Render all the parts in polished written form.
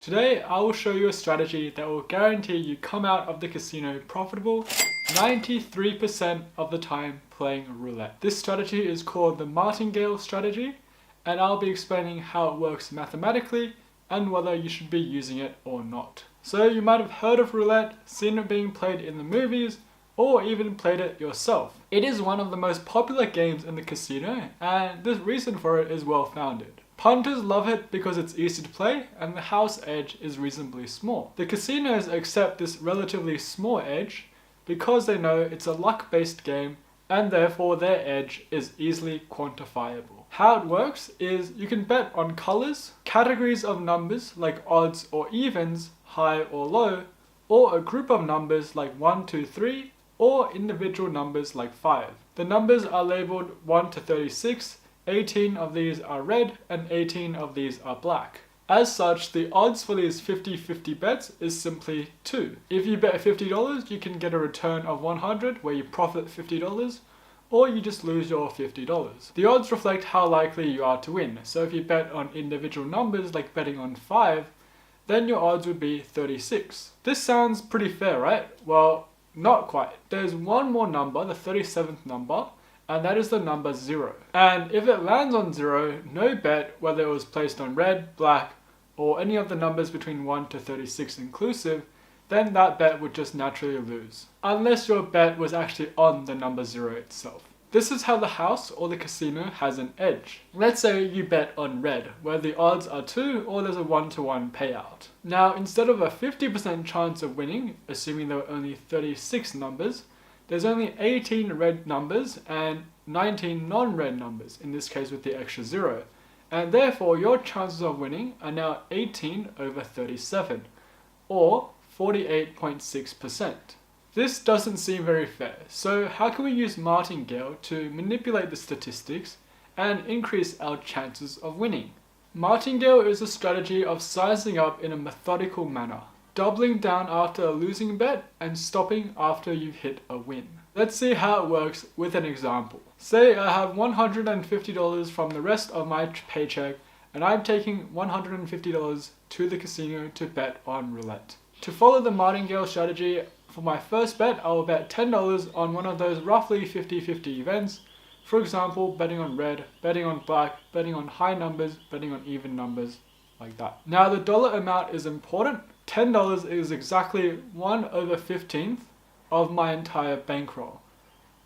Today I will show you a strategy that will guarantee you come out of the casino profitable 93% of the time playing roulette. This strategy is called the Martingale strategy, and I'll be explaining how it works mathematically and whether you should be using it or not. So you might have heard of roulette, seen it being played in the movies, or even played it yourself. It is one of the most popular games in the casino, and the reason for it is well founded. Punters love it because it's easy to play and the house edge is reasonably small. The casinos accept this relatively small edge because they know it's a luck-based game and therefore their edge is easily quantifiable. How it works is you can bet on colors, categories of numbers like odds or evens, high or low, or a group of numbers like 1, 2, 3, or individual numbers like 5. The numbers are labeled 1 to 36, 18 of these are red and 18 of these are black. As such, the odds for these 50-50 bets is simply 2. If you bet $50, you can get a return of 100 where you profit $50, or you just lose your $50. The odds reflect how likely you are to win. So if you bet on individual numbers like betting on 5, then your odds would be 36. This sounds pretty fair, right? Well, not quite. There's one more number, the 37th number, and that is the number 0. And if it lands on 0, no bet, whether it was placed on red, black, or any of the numbers between 1 to 36 inclusive, then that bet would just naturally lose, unless your bet was actually on the number 0 itself. This is how the house or the casino has an edge. Let's say you bet on red, where the odds are 2 or there's a 1-to-1 payout. Now, instead of a 50% chance of winning, assuming there were only 36 numbers, there's only 18 red numbers and 19 non-red numbers, in this case with the extra 0. And therefore your chances of winning are now 18 over 37, or 48.6%. This doesn't seem very fair, so how can we use Martingale to manipulate the statistics and increase our chances of winning? Martingale is a strategy of sizing up in a methodical manner, doubling down after a losing bet and stopping after you've hit a win. Let's see how it works with an example. Say I have $150 from the rest of my paycheck and I'm taking $150 to the casino to bet on roulette. To follow the Martingale strategy, for my first bet I will bet $10 on one of those roughly 50-50 events. For example, betting on red, betting on black, betting on high numbers, betting on even numbers, like that. Now the dollar amount is important. $10 is exactly 1/15th of my entire bankroll.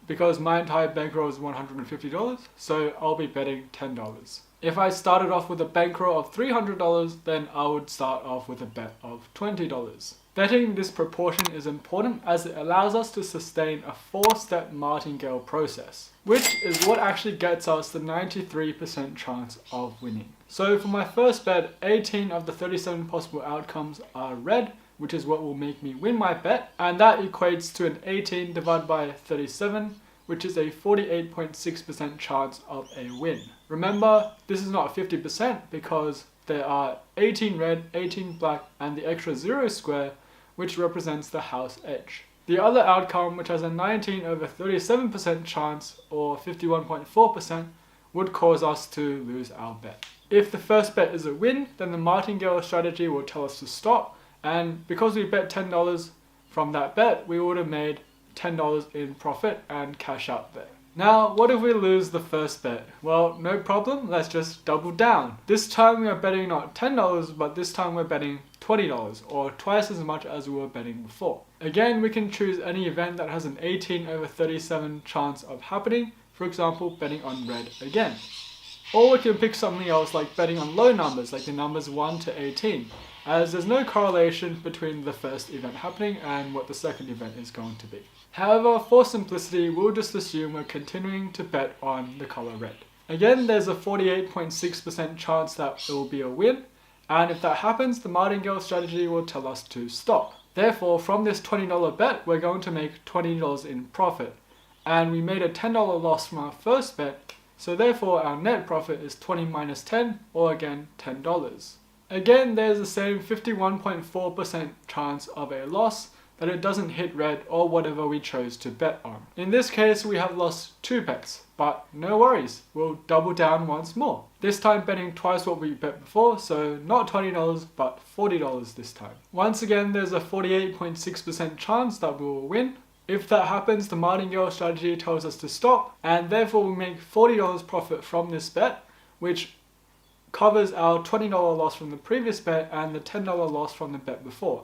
Because my entire bankroll is $150, so I'll be betting $10. If I started off with a bankroll of $300, then I would start off with a bet of $20. Betting this proportion is important as it allows us to sustain a 4-step Martingale process, which is what actually gets us the 93% chance of winning. So for my first bet, 18 of the 37 possible outcomes are red, which is what will make me win my bet, and that equates to an 18 divided by 37, which is a 48.6% chance of a win. Remember, this is not 50% because there are 18 red, 18 black, and the extra 0 square, which represents the house edge. The other outcome, which has a 19 over 37% chance, or 51.4%, would cause us to lose our bet. If the first bet is a win, then the Martingale strategy will tell us to stop, and because we bet $10 from that bet, we would have made $10 in profit and cash out there. Now, what if we lose the first bet? Well, no problem, let's just double down. This time we are betting not $10, but this time we're betting $20, or twice as much as we were betting before. Again, we can choose any event that has an 18 over 37 chance of happening, for example, betting on red again. Or we can pick something else like betting on low numbers, like the numbers 1 to 18, as there's no correlation between the first event happening and what the second event is going to be. However, for simplicity, we'll just assume we're continuing to bet on the color red. Again, there's a 48.6% chance that it will be a win, and if that happens, the Martingale strategy will tell us to stop. Therefore, from this $20 bet, we're going to make $20 in profit, and we made a $10 loss from our first bet, so therefore our net profit is 20 minus 10, or again $10. Again, there's the same 51.4% chance of a loss, that it doesn't hit red or whatever we chose to bet on. In this case, we have lost 2 bets, but no worries, we'll double down once more. This time betting twice what we bet before, so not $20 but $40 this time. Once again, there's a 48.6% chance that we will win. If that happens, the Martingale strategy tells us to stop, and therefore we make $40 profit from this bet, which covers our $20 loss from the previous bet and the $10 loss from the bet before.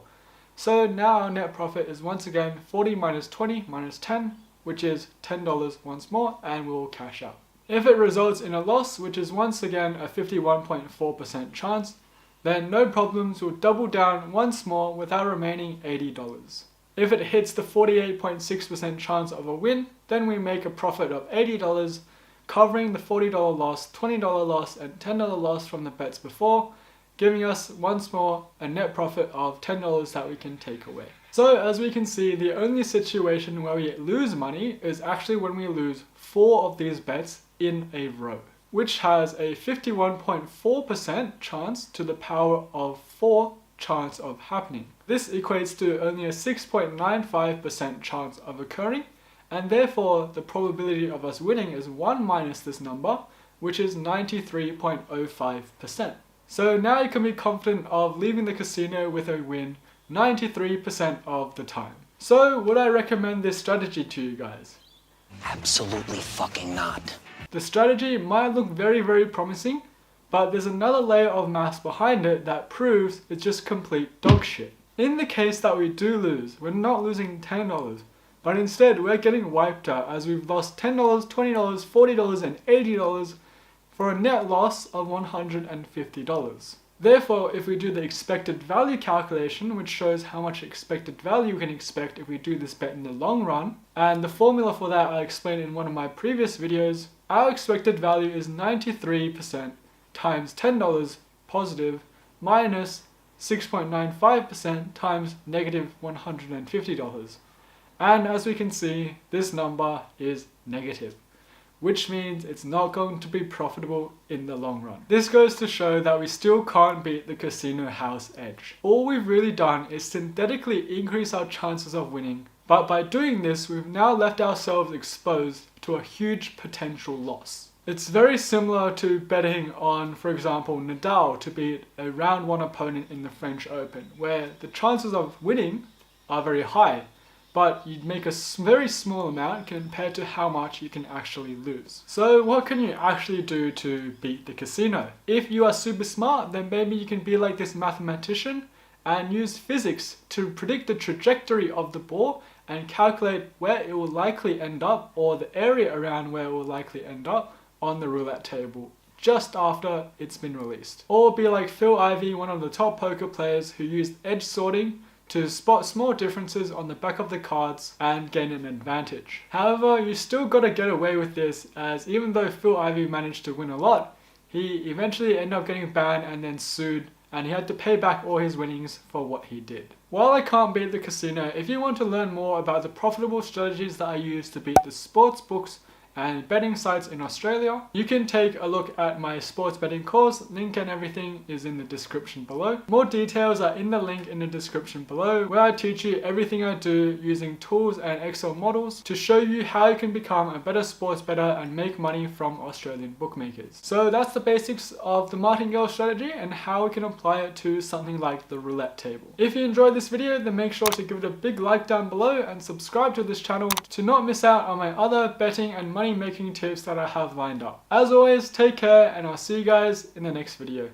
So now our net profit is once again 40 minus 20 minus 10, which is $10 once more, and we will cash out. If it results in a loss, which is once again a 51.4% chance, then no problems, we'll double down once more with our remaining $80. If it hits the 48.6% chance of a win, then we make a profit of $80, covering the $40 loss, $20 loss, and $10 loss from the bets before, giving us once more a net profit of $10 that we can take away. So as we can see, the only situation where we lose money is actually when we lose 4 of these bets in a row, which has a 51.4% chance to the power of 4 chance of happening. This equates to only a 6.95% chance of occurring, and therefore the probability of us winning is 1 minus this number, which is 93.05%. So now you can be confident of leaving the casino with a win 93% of the time. So would I recommend this strategy to you guys? Absolutely fucking not. The strategy might look very promising, but there's another layer of maths behind it that proves it's just complete dog shit. In the case that we do lose, we're not losing $10, but instead we're getting wiped out as we've lost $10, $20, $40, and $80 for a net loss of $150. Therefore, if we do the expected value calculation, which shows how much expected value we can expect if we do this bet in the long run, and the formula for that I explained in one of my previous videos, our expected value is 93% times $10 positive minus 6.95% times negative $150. And as we can see, this number is negative, which means it's not going to be profitable in the long run. This goes to show that we still can't beat the casino house edge. All we've really done is synthetically increase our chances of winning, but by doing this, we've now left ourselves exposed to a huge potential loss. It's very similar to betting on, for example, Nadal to beat a round 1 opponent in the French Open, where the chances of winning are very high, but you'd make a very small amount compared to how much you can actually lose. So what can you actually do to beat the casino? If you are super smart, then maybe you can be like this mathematician and use physics to predict the trajectory of the ball and calculate where it will likely end up, or the area around where it will likely end up on the roulette table just after it's been released. Or be like Phil Ivey, one of the top poker players who used edge sorting to spot small differences on the back of the cards and gain an advantage. However, you still gotta get away with this, as even though Phil Ivey managed to win a lot, he eventually ended up getting banned and then sued, and he had to pay back all his winnings for what he did. While I can't beat the casino, if you want to learn more about the profitable strategies that I use to beat the sports books and betting sites in Australia, you can take a look at my sports betting course. Link and everything is in the description below. More details are in the link in the description below, where I teach you everything I do using tools and Excel models to show you how you can become a better sports bettor and make money from Australian bookmakers. So that's the basics of the Martingale strategy and how we can apply it to something like the roulette table. If you enjoyed this video, then make sure to give it a big like down below and subscribe to this channel to not miss out on my other betting and money making tips that I have lined up. As always, take care, and I'll see you guys in the next video.